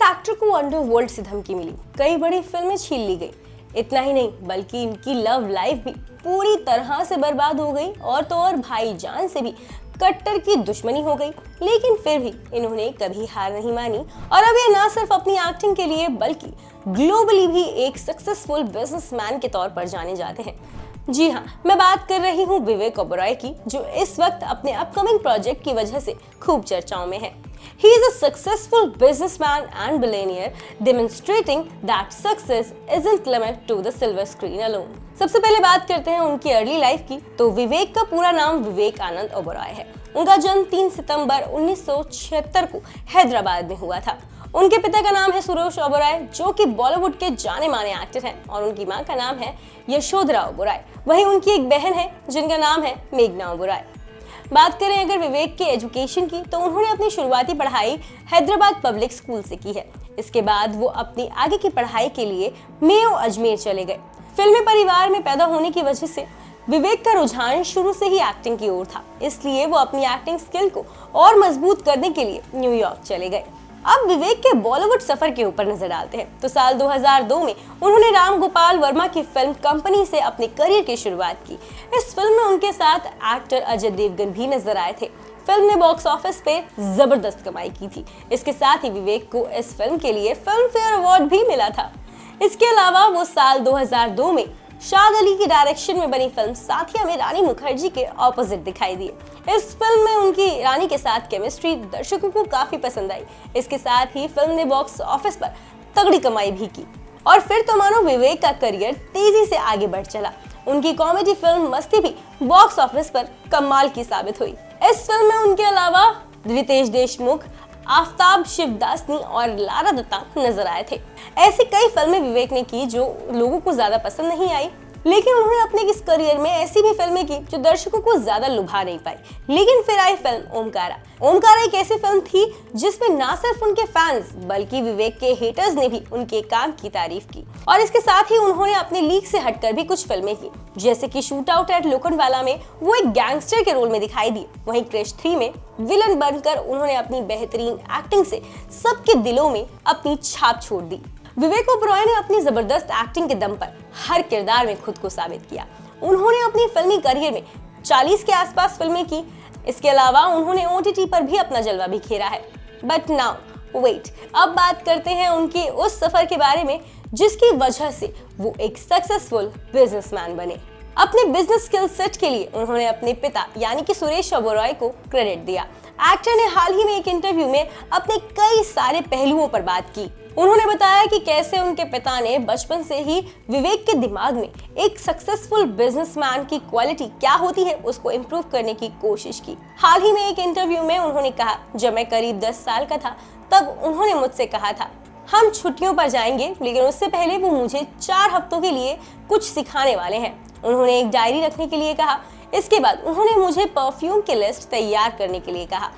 Actor को underworld से धमकी मिली, कई बड़ी फिल्में छीन ली गई। इतना ही नहीं बल्कि इनकी लव लाइफ भी पूरी तरह से बर्बाद हो गई और तो और भाईजान से भी कट्टर की दुश्मनी हो गई। लेकिन फिर भी इन्होंने कभी हार नहीं मानी और अब ये ना सिर्फ अपनी एक्टिंग के लिए बल्कि ग्लोबली भी एक सक्सेसफुल बिजनेसमैन के तौर पर जाने जाते हैं। जी हाँ, मैं बात कर रही हूँ विवेक ओबेरॉय की, जो इस वक्त अपने अपकमिंग प्रोजेक्ट की वजह से खूब चर्चाओं में है। He is a successful businessman and billionaire, demonstrating that success isn't limited to the silver screen alone. सबसे पहले बात करते हैं उनकी अर्ली लाइफ की। तो विवेक का पूरा नाम विवेक आनंद ओबेरॉय है। उनका जन्म 3 सितंबर 1976 को हैदराबाद में हुआ था। उनके पिता का नाम है सुरेश ओबेरॉय, जो कि बॉलीवुड के जाने माने एक्टर हैं, और उनकी मां का नाम है यशोधरा ओबेरॉय। वहीं उनकी एक बहन है जिनका नाम है मेघना ओबेरॉय। बात करें अगर विवेक के एजुकेशन की, तो उन्होंने अपनी शुरुआती पढ़ाई हैदराबाद पब्लिक स्कूल से की है। इसके बाद वो अपनी आगे की पढ़ाई के लिए मेयो अजमेर चले गए। फिल्मी परिवार में पैदा होने की वजह से विवेक का रुझान शुरू से ही एक्टिंग की ओर था, इसलिए वो अपनी एक्टिंग स्किल को और मजबूत करने के लिए न्यूयॉर्क चले गए। अब विवेक के बॉलीवुड सफर के ऊपर नजर डालते हैं। तो साल 2002 में उन्होंने राम गोपाल वर्मा की फिल्म कंपनी से अपने करियर की शुरुआत की। इस फिल्म में उनके साथ एक्टर अजय देवगन भी नजर आए थे। फिल्म ने बॉक्स ऑफिस पे जबरदस्त कमाई की थी। इसके साथ ही विवेक को इस फिल्म के लिए फिल्म फेयर अवार्ड भी मिला था। इसके अलावा वो साल 2002 में शाद अली की डायरेक्शन में बनी फिल्म साथिया में रानी मुखर्जी के ऑपोजिट दिखाई दिए। इस फिल्म में उनकी रानी के साथ केमिस्ट्री दर्शकों को काफी पसंद आई। इसके साथ ही फिल्म ने बॉक्स ऑफिस पर तगड़ी कमाई भी की और फिर तो मानो विवेक का करियर तेजी से आगे बढ़ चला। उनकी कॉमेडी फिल्म मस्ती भी बॉक्स ऑफिस पर कमाल की साबित हुई। इस फिल्म में उनके अलावा रितेश देशमुख, आफ्ताब शिवदासनी और लारा दत्ता नजर आए थे। ऐसी कई फिल्में विवेक ने की जो लोगों को ज्यादा पसंद नहीं आई, लेकिन उन्होंने अपने इस करियर में ऐसी भी फिल्में की जो दर्शकों को ज्यादा लुभा नहीं पाई। लेकिन फिर आई फिल्म ओमकारा। ओमकारा एक ऐसी फिल्म थी जिसमें ना सिर्फ उनके फैंस बल्कि विवेक के हेटर्स ने भी उनके काम की तारीफ की। और इसके साथ ही उन्होंने अपने लीग से हटकर भी कुछ फिल्में की, जैसे कि शूट आउट एट लोखंडवाला में वो एक गैंगस्टर के रोल में दिखाई दिए। वहीं क्रिश 3 में विलन बनकर उन्होंने अपनी बेहतरीन एक्टिंग से सबके दिलों में अपनी छाप छोड़ दी। विवेक ओबेरॉय ने अपनी जबरदस्त एक्टिंग के दम पर हर किरदार में खुद को साबित किया। उन्होंने अपनी फिल्मी करियर में 40 के आसपास फिल्में की। इसके अलावा उन्होंने OTT पर भी अपना जलवा बिखेरा है। बट नाउ वेट, अब बात करते हैं उनके उस सफर के बारे में जिसकी वजह से वो एक सक्सेसफुल बिजनेसमैन बने। अपने बिजनेस स्किल सेट के लिए उन्होंने अपने पिता यानी कि सुरेश ओबेरॉय को क्रेडिट दिया। एक्टर ने हाल ही में एक इंटरव्यू में अपने कई सारे पहलुओं पर बात की। उन्होंने बताया कि कैसे उनके पिता ने बचपन से ही विवेक के दिमाग में एक सक्सेसफुल बिजनेसमैन की क्वालिटी क्या होती है उसको इम्प्रूव करने की कोशिश की। हाल ही में एक इंटरव्यू में उन्होंने कहा, जब मैं करीब 10 साल का था तब उन्होंने मुझसे कहा था हम छुट्टियों पर जाएंगे, लेकिन उससे पहले वो मुझे 4 हफ्तों के लिए कुछ सिखाने वाले हैं। उन्होंने एक डायरी रखने के लिए कहा। इसके बाद उन्होंने मुझे परफ्यूम की लिस्ट तैयार करने के लिए कहा।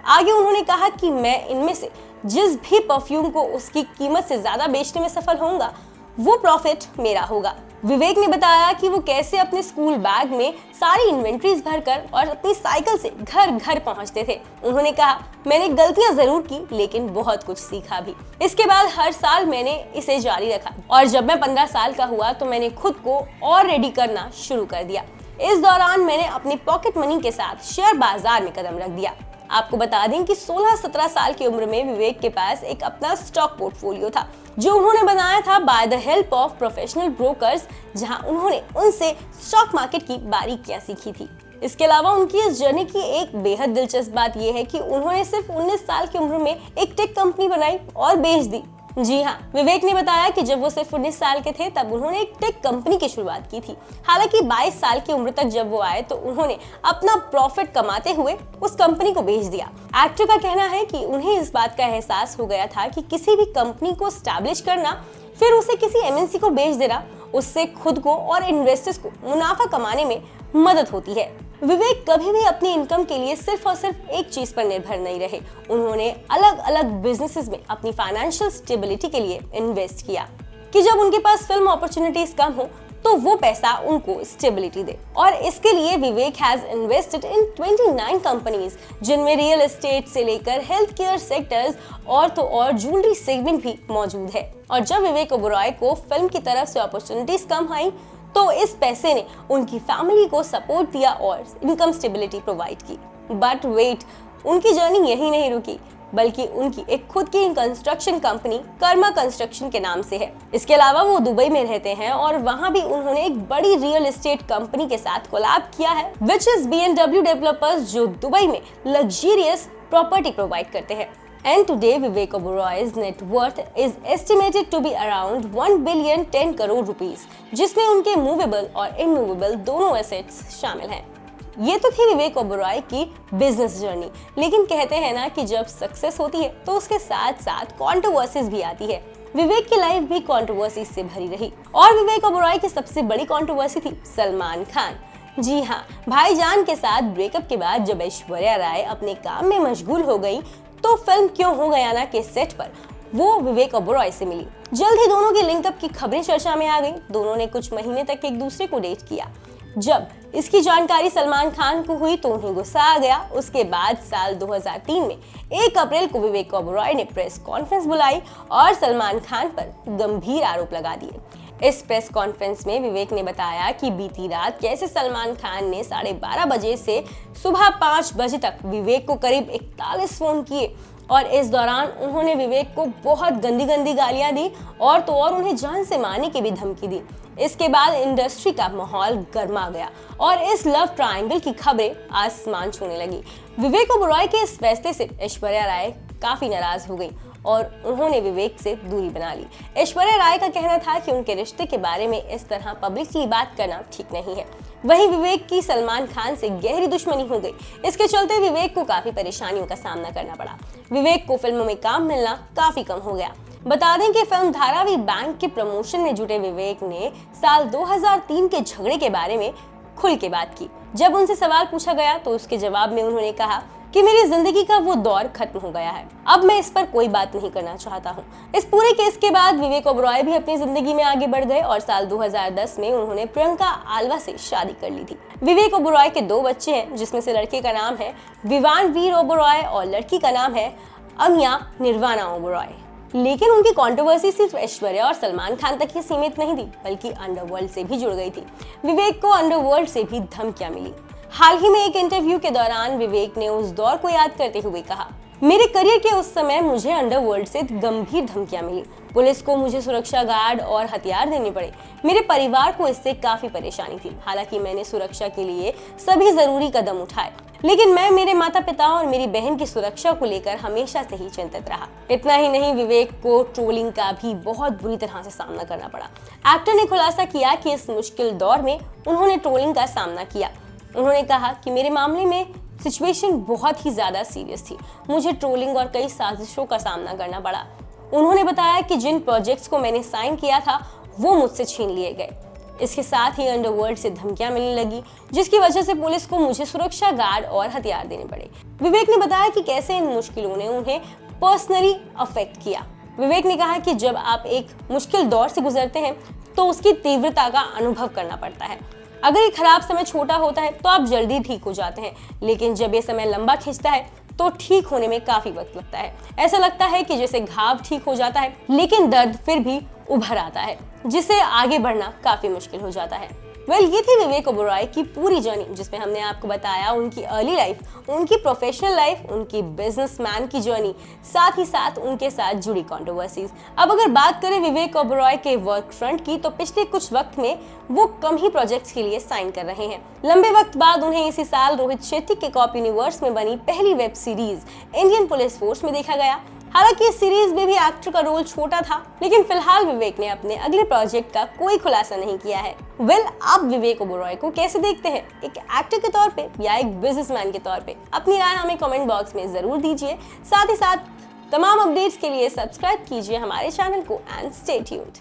आगे उन्होंने कहा कि मैं इनमें से जिस भी परफ्यूम को उसकी कीमत से ज्यादा बेचने में सफल होऊंगा वो प्रॉफिट मेरा होगा। विवेक ने बताया कि वो कैसे अपने स्कूल बैग में सारी इन्वेंट्रीज भरकर और अपनी साइकिल से घर घर पहुंचते थे। उन्होंने कहा, मैंने गलतियां जरूर की लेकिन बहुत कुछ सीखा भी। इसके बाद हर साल मैंने इसे जारी रखा और जब मैं 15 साल का हुआ तो मैंने खुद को और रेडी करना शुरू कर दिया। इस दौरान मैंने अपनी पॉकेट मनी के साथ शेयर बाजार में कदम रख दिया। आपको बता दें कि 16-17 साल की उम्र में विवेक के पास एक अपना स्टॉक पोर्टफोलियो था जो उन्होंने बनाया था by the help of professional brokers, जहां उन्होंने उनसे स्टॉक मार्केट की बारीकियां सीखी थी। इसके अलावा उनकी इस जर्नी की एक बेहद दिलचस्प बात यह है कि उन्होंने सिर्फ 19 साल की उम्र में एक टेक कंपनी बनाई और बेच दी। जी हाँ, विवेक ने बताया कि जब वो सिर्फ 19 साल के थे तब उन्होंने एक टेक कंपनी की शुरुआत की थी। हालांकि 22 साल की उम्र तक जब वो आए तो उन्होंने अपना प्रॉफिट कमाते हुए उस कंपनी को बेच दिया। एक्टर का कहना है कि उन्हें इस बात का एहसास हो गया था कि किसी भी कंपनी को स्टैब्लिश करना, फिर उसे किसी MNC को बेच देना, उससे खुद को और इन्वेस्टर्स को मुनाफा कमाने में मदद होती है। विवेक कभी भी अपनी इनकम के लिए सिर्फ और सिर्फ एक चीज पर निर्भर नहीं रहे। उन्होंने अलग अलग बिजनेसेस में अपनी फाइनेंशियल स्टेबिलिटी के लिए इन्वेस्ट किया कि जब उनके पास फिल्म अपॉर्चुनिटीज कम हो तो वो पैसा उनको स्टेबिलिटी दे। और इसके लिए विवेक हैज इन्वेस्टेड इन 29 कंपनीज, जिनमें रियल एस्टेट से लेकर हेल्थ केयर सेक्टर्स और तो और ज्वेलरी सेगमेंट भी मौजूद है। और जब विवेक ओबेरॉय को फिल्म की तरफ से अपॉर्चुनिटीज कम आई तो इस पैसे ने उनकी फैमिली को सपोर्ट दिया और इनकम स्टेबिलिटी प्रोवाइड की। बट वेट, उनकी जर्नी यही नहीं रुकी, बल्कि उनकी एक खुद की कंस्ट्रक्शन कंपनी कर्मा कंस्ट्रक्शन के नाम से है। इसके अलावा वो दुबई में रहते हैं और वहां भी उन्होंने एक बड़ी रियल एस्टेट कंपनी के साथ कोलैब किया है, विच इज BMW डेवलपर्स, जो दुबई में लग्जरियस प्रॉपर्टी प्रोवाइड करते हैं। And today Vivek Oberoy's net worth is estimated to be around 1 billion 10 crore rupees, जिसमें उनके मूवेबल और इमूवेबल दोनों एसेट्स शामिल हैं। ये तो थी विवेक ओबेरॉय की बिजनेस जर्नी, लेकिन कहते हैं ना कि जब सक्सेस होती है तो उसके साथ साथ कंट्रोवर्सीज भी आती है। विवेक की लाइफ भी कंट्रोवर्सी से भरी रही और विवेक ओबेरॉय की सबसे बड़ी कंट्रोवर्सी थी सलमान खान। जी हाँ, भाईजान के साथ ब्रेकअप के बाद जब ऐश्वर्या राय अपने काम में मशगूल हो गई तो फिल्म क्यों हो गया ना के सेट पर वो विवेक ओबेरॉय से मिली। जल्द ही दोनों की लिंकअप की खबरें चर्चा में आ गई। दोनों ने कुछ महीने तक एक दूसरे को डेट किया। जब इसकी जानकारी सलमान खान को हुई तो उन्हें गुस्सा आ गया। उसके बाद साल 2003 में 1 अप्रैल को विवेक ओबेरॉय ने प्रेस कॉन्फ्रेंस बुलाई और सलमान खान पर गंभीर आरोप लगा दिए। इस प्रेस कॉन्फ्रेंस में विवेक ने बताया कि बीती रात कैसे सलमान खान ने 12:30 बजे से सुबह 5 बजे तक विवेक को करीब 41 फोन किए और इस दौरान उन्होंने विवेक को बहुत गंदी गालियां दी और तो और उन्हें जान से मारने की भी धमकी दी। इसके बाद इंडस्ट्री का माहौल गर्मा गया और इस लव ट्रायंगल की खबरें आसमान छूने लगी। विवेक ओबेरॉय के इस फैसले से ऐश्वर्या राय काफी नाराज हो गई और उन्होंने विवेक से दूरी बना ली। ऐश्वर्या राय का कहना था कि उनके रिश्ते के बारे में इस तरह पब्लिकली बात करना ठीक नहीं है। वहीं विवेक की सलमान खान से गहरी दुश्मनी हो गई। इसके चलते विवेक को काफी परेशानियों का सामना करना पड़ा। विवेक को फिल्मों में काम मिलना काफी कम हो गया। बता दें कि फिल्म धारावी बैंक के प्रमोशन में जुटे विवेक ने साल 2003 के झगड़े के बारे में खुल के बात की। जब उनसे सवाल पूछा गया तो उसके जवाब में उन्होंने कहा कि मेरी जिंदगी का वो दौर खत्म हो गया है, अब मैं इस पर कोई बात नहीं करना चाहता हूँ। इस पूरे केस के बाद विवेक ओबेरॉय भी अपनी जिंदगी में आगे बढ़ गए और साल 2010 में उन्होंने प्रियंका आल्वा से शादी कर ली थी। विवेक ओबेरॉय के 2 बच्चे हैं, जिसमें से लड़के का नाम है विवान वीर ओबेरॉय और लड़की का नाम है अमिया निर्वाणा ओबेरॉय। लेकिन उनकी कंट्रोवर्सी सिर्फ ऐश्वर्या और सलमान खान तक ही सीमित नहीं थी, बल्कि अंडरवर्ल्ड से भी जुड़ गई थी। विवेक को अंडरवर्ल्ड से भी धमकियां मिली। हाल ही में एक इंटरव्यू के दौरान विवेक ने उस दौर को याद करते हुए कहा, मेरे करियर के उस समय मुझे अंडरवर्ल्ड से गंभीर धमकियां मिली। पुलिस को मुझे सुरक्षा गार्ड और हथियार देने पड़े। मेरे परिवार को इससे काफी परेशानी थी। हालांकि मैंने सुरक्षा के लिए सभी जरूरी कदम उठाए, लेकिन मैं मेरे माता पिता और मेरी बहन की सुरक्षा को लेकर हमेशा से ही चिंतित रहा। इतना ही नहीं, विवेक को ट्रोलिंग का भी बहुत बुरी तरह से सामना करना पड़ा। एक्टर ने खुलासा किया कि इस मुश्किल दौर में उन्होंने ट्रोलिंग का सामना किया। उन्होंने कहा कि मेरे मामले में सिचुएशन बहुत ही ज्यादा सीरियस थी। मुझे ट्रोलिंग और कई साजिशों का सामना करना पड़ा। उन्होंने बताया कि जिन प्रोजेक्ट्स को मैंने साइन किया था वो मुझसे छीन लिए गए। इसके साथ ही अंडरवर्ल्ड से धमकियां मिलने लगी, जिसकी वजह से पुलिस को मुझे सुरक्षा गार्ड और हथियार देने पड़े। विवेक ने बताया कि कैसे इन मुश्किलों ने उन्हें पर्सनली अफेक्ट किया। विवेक ने कहा कि जब आप एक मुश्किल दौर से गुजरते हैं तो उसकी तीव्रता का अनुभव करना पड़ता है। अगर ये खराब समय छोटा होता है तो आप जल्दी ठीक हो जाते हैं, लेकिन जब ये समय लंबा खिंचता है तो ठीक होने में काफी वक्त लगता है। ऐसा लगता है कि जैसे घाव ठीक हो जाता है, लेकिन दर्द फिर भी उभर आता है, जिससे आगे बढ़ना काफी मुश्किल हो जाता है। ये थी विवेक ओबेरॉय की पूरी जर्नी, जिसमें हमने आपको बताया उनकी अर्ली लाइफ, उनकी प्रोफेशनल लाइफ, उनकी बिजनेसमैन की जर्नी, साथ ही साथ उनके साथ जुड़ी कंट्रोवर्सीज। अब अगर बात करें विवेक ओबेरॉय के वर्क फ्रंट की, तो पिछले कुछ वक्त में वो कम ही प्रोजेक्ट्स के लिए साइन कर रहे हैं। लंबे वक्त बाद उन्हें इसी साल रोहित शेट्टी के कॉप यूनिवर्स में बनी पहली web series Indian police force में देखा गया। हालांकि इस सीरीज में भी एक्टर का रोल छोटा था, लेकिन फिलहाल विवेक ने अपने अगले प्रोजेक्ट का कोई खुलासा नहीं किया है। आप विवेक ओबेरॉय को कैसे देखते हैं, एक एक्टर के तौर पे या एक बिजनेसमैन के तौर पे? अपनी राय हमें कमेंट बॉक्स में जरूर दीजिए। साथ ही साथ तमाम अपडेट्स के लिए सब्सक्राइब कीजिए हमारे चैनल को एंड स्टे ट्यून्ड।